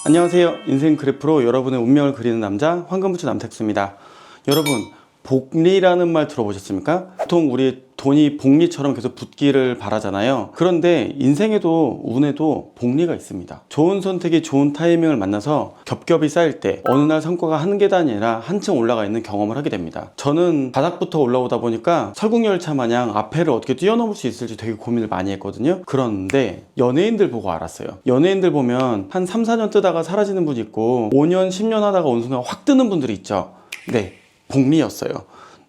안녕하세요. 인생 그래프로 여러분의 운명을 그리는 남자 황금부츠 남택수입니다. 여러분, 복리라는 말 들어보셨습니까? 보통 우리 돈이 복리처럼 계속 붙기를 바라잖아요. 그런데 인생에도 운에도 복리가 있습니다. 좋은 선택이 좋은 타이밍을 만나서 겹겹이 쌓일 때 어느 날 성과가 한 계단이 아니라 한층 올라가 있는 경험을 하게 됩니다. 저는 바닥부터 올라오다 보니까 설국열차 마냥 앞에를 어떻게 뛰어넘을 수 있을지 되게 고민을 많이 했거든요. 그런데 연예인들 보고 알았어요. 연예인들 보면 한 3, 4년 뜨다가 사라지는 분이 있고 5년, 10년 하다가 어느 순간 확 뜨는 분들이 있죠. 네, 복리였어요.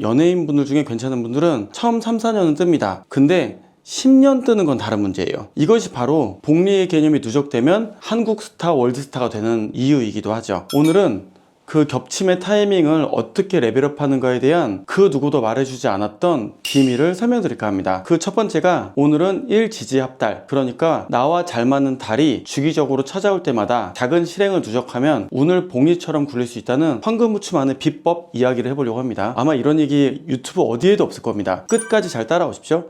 연예인 분들 중에 괜찮은 분들은 처음 3, 4년은 뜹니다. 근데 10년 뜨는 건 다른 문제예요. 이것이 바로 복리의 개념이 누적되면 한국 스타, 월드 스타가 되는 이유이기도 하죠. 오늘은 그 겹침의 타이밍을 어떻게 레벨업 하는가에 대한 그 누구도 말해주지 않았던 비밀을 설명드릴까 합니다. 그 첫 번째가 오늘은 일지지합달, 그러니까 나와 잘 맞는 달이 주기적으로 찾아올 때마다 작은 실행을 누적하면 운을 복리처럼 굴릴 수 있다는 황금부츠만의 비법 이야기를 해보려고 합니다. 아마 이런 얘기 유튜브 어디에도 없을 겁니다. 끝까지 잘 따라오십시오.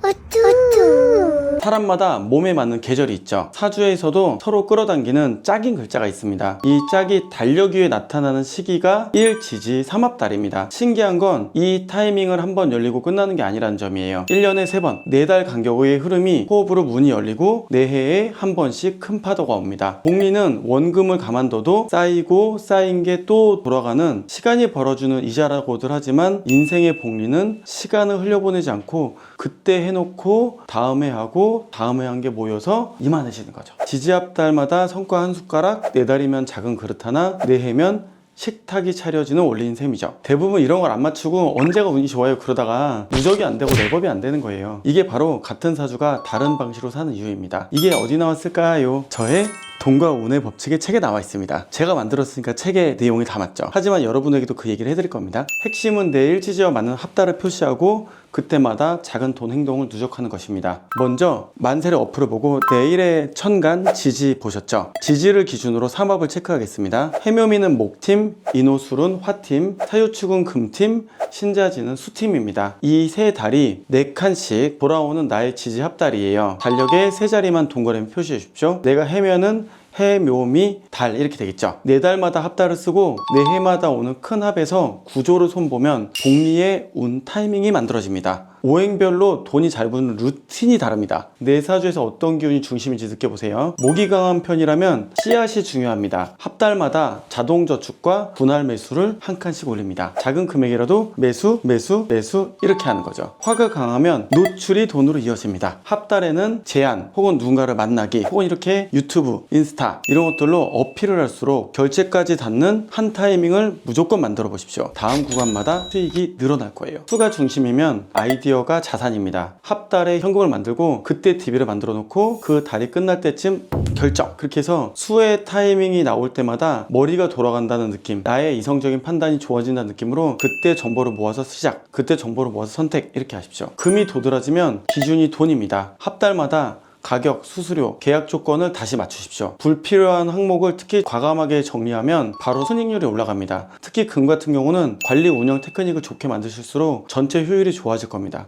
사람마다 몸에 맞는 계절이 있죠. 사주에서도 서로 끌어당기는 짝인 글자가 있습니다. 이 짝이 달력 위에 나타나는 시기가 일지지 삼합달입니다. 신기한 건 이 타이밍을 한번 열리고 끝나는 게 아니라는 점이에요. 1년에 3번, 4달 간격의 흐름이 호흡으로 문이 열리고 내해에 한 번씩 큰 파도가 옵니다. 복리는 원금을 가만둬도 쌓이고 쌓인 게 또 돌아가는 시간이 벌어주는 이자라고들 하지만 인생의 복리는 시간을 흘려보내지 않고 그때 해놓고 다음에 하고 다음에 한 게 모여서 이만해지는 거죠. 지지합달마다 성과 한 숟가락, 4달이면 작은 그릇 하나, 내해면 식탁이 차려지는 원리인 셈이죠. 대부분 이런 걸 안 맞추고 언제가 운이 좋아요 그러다가 누적이 안 되고 레벨업이 안 되는 거예요. 이게 바로 같은 사주가 다른 방식으로 사는 이유입니다. 이게 어디 나왔을까요? 저의 돈과 운의 법칙의 책에 나와 있습니다. 제가 만들었으니까 책의 내용이 다 맞죠. 하지만 여러분에게도 그 얘기를 해드릴 겁니다. 핵심은 내 일지지와 맞는 합달을 표시하고 그때마다 작은 돈 행동을 누적하는 것입니다. 먼저 만세를 어플을 보고 내일의 천간 지지 보셨죠? 지지를 기준으로 삼합을 체크하겠습니다. 해묘미는 목팀, 인호술은 화팀, 사유축은 금팀, 신자지는 수팀입니다. 이 세 달이 4칸씩 돌아오는 나의 지지 합달이에요. 달력에 세 자리만 동그라미 표시해 주십시오. 내가 해면은 해, 묘, 미, 달 이렇게 되겠죠. 4달마다 합달을 쓰고 4해마다 오는 큰 합에서 구조를 손보면 복리의 운 타이밍이 만들어집니다. 오행별로 돈이 잘 부는 루틴이 다릅니다. 내 사주에서 어떤 기운이 중심인지 느껴보세요. 목이 강한 편이라면 씨앗이 중요합니다. 합달마다 자동저축과 분할 매수를 한 칸씩 올립니다. 작은 금액이라도 매수, 매수, 매수 이렇게 하는 거죠. 화가 강하면 노출이 돈으로 이어집니다. 합달에는 제안 혹은 누군가를 만나기 혹은 이렇게 유튜브, 인스타 이런 것들로 어필을 할수록 결제까지 닿는 한 타이밍을 무조건 만들어 보십시오. 다음 구간마다 수익이 늘어날 거예요. 수가 중심이면 아이디어가 자산입니다. 합달에 현금을 만들고 그때 DB를 만들어 놓고 그 달이 끝날 때쯤 결정. 그렇게 해서 수의 타이밍이 나올 때마다 머리가 돌아간다는 느낌, 나의 이성적인 판단이 좋아진다는 느낌으로 그때 정보를 모아서 시작, 그때 정보를 모아서 선택 이렇게 하십시오. 금이 도드라지면 기준이 돈입니다. 합달마다 가격, 수수료, 계약 조건을 다시 맞추십시오. 불필요한 항목을 특히 과감하게 정리하면 바로 순이익률이 올라갑니다. 특히 금 같은 경우는 관리 운영 테크닉을 좋게 만드실수록 전체 효율이 좋아질 겁니다.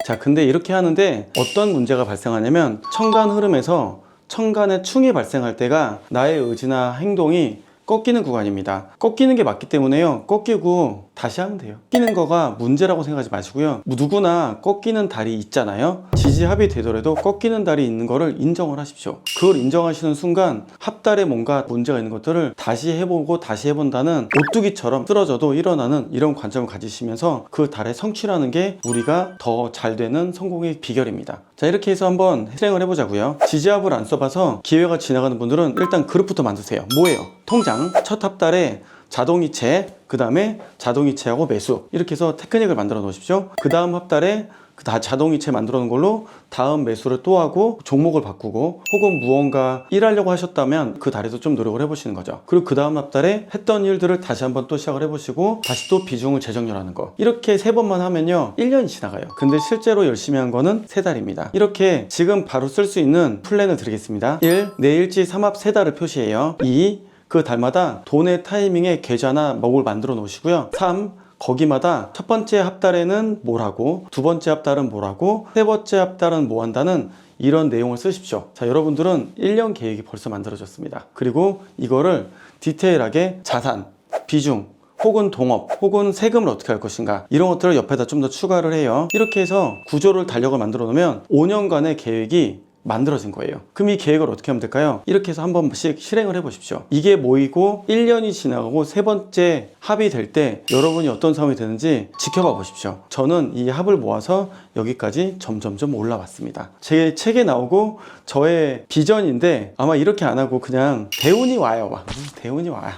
자, 근데 이렇게 하는데 어떤 문제가 발생하냐면 천간 흐름에서 천간의 충이 발생할 때가 나의 의지나 행동이 꺾이는 구간입니다. 꺾이는 게 맞기 때문에요. 꺾이고 다시 하면 돼요. 꺾이는 거가 문제라고 생각하지 마시고요. 누구나 꺾이는 달이 있잖아요. 지지합이 되더라도 꺾이는 달이 있는 거를 인정을 하십시오. 그걸 인정하시는 순간 합달에 뭔가 문제가 있는 것들을 다시 해보고 다시 해본다는 오뚜기처럼 쓰러져도 일어나는 이런 관점을 가지시면서 그 달의 성취라는 게 우리가 더 잘 되는 성공의 비결입니다. 자, 이렇게 해서 한번 실행을 해보자고요. 지지합을 안 써봐서 기회가 지나가는 분들은 일단 그룹부터 만드세요. 뭐예요? 통장, 첫 합달에 자동이체, 그 다음에 자동이체하고 매수 이렇게 해서 테크닉을 만들어 놓으십시오. 그 다음 합달에 다 자동이체 만들어 놓은 걸로 다음 매수를 또 하고 종목을 바꾸고 혹은 무언가 일하려고 하셨다면 그 달에도 좀 노력을 해보시는 거죠. 그리고 그 다음 합달에 했던 일들을 다시 한번 또 시작을 해보시고 다시 또 비중을 재정렬하는 거, 이렇게 3번만 하면요 1년이 지나가요. 근데 실제로 열심히 한 거는 3달입니다. 이렇게 지금 바로 쓸 수 있는 플랜을 드리겠습니다. 1. 내일지 삼합 3달을 표시해요. 2. 그 달마다 돈의 타이밍에 계좌나 뭐를 만들어 놓으시고요. 3. 거기마다 첫 번째 합달에는 뭘 하고 두 번째 합달은 뭘 하고 세 번째 합달은 뭐 한다는 이런 내용을 쓰십시오. 자, 여러분들은 1년 계획이 벌써 만들어졌습니다. 그리고 이거를 디테일하게 자산, 비중, 혹은 동업, 혹은 세금을 어떻게 할 것인가, 이런 것들을 옆에다 좀 더 추가를 해요. 이렇게 해서 구조를 달력을 만들어 놓으면 5년간의 계획이 만들어진 거예요. 그럼 이 계획을 어떻게 하면 될까요? 이렇게 해서 한 번씩 실행을 해 보십시오. 이게 모이고 1년이 지나가고 세 번째 합이 될 때 여러분이 어떤 상황이 되는지 지켜봐 보십시오. 저는 이 합을 모아서 여기까지 점점점 올라왔습니다. 제 책에 나오고 저의 비전인데, 아마 이렇게 안 하고 그냥 대운이 와요. 대운이 와요.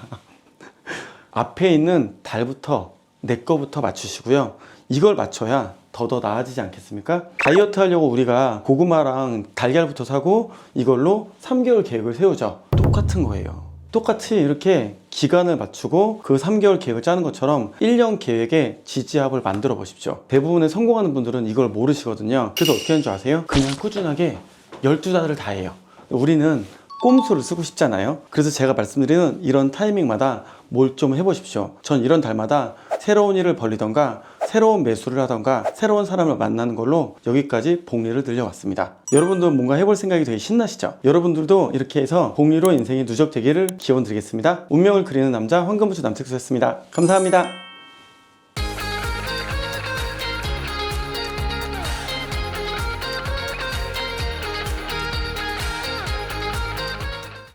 앞에 있는 달부터 내 거부터 맞추시고요. 이걸 맞춰야 더 나아지지 않겠습니까? 다이어트 하려고 우리가 고구마랑 달걀부터 사고 이걸로 3개월 계획을 세우죠. 똑같은 거예요. 똑같이 이렇게 기간을 맞추고 그 3개월 계획을 짜는 것처럼 1년 계획에 지지합을 만들어 보십시오. 대부분의 성공하는 분들은 이걸 모르시거든요. 그래서 어떻게 하는 줄 아세요? 그냥 꾸준하게 12달을 다 해요. 우리는 꼼수를 쓰고 싶잖아요. 그래서 제가 말씀드리는 이런 타이밍마다 뭘 좀 해보십시오. 전 이런 달마다 새로운 일을 벌리던가 새로운 매수를 하던가 새로운 사람을 만나는 걸로 여기까지 복리를 늘려왔습니다. 여러분도 뭔가 해볼 생각이 되게 신나시죠? 여러분들도 이렇게 해서 복리로 인생이 누적되기를 기원 드리겠습니다. 운명을 그리는 남자 황금부츠 남책수였습니다. 감사합니다.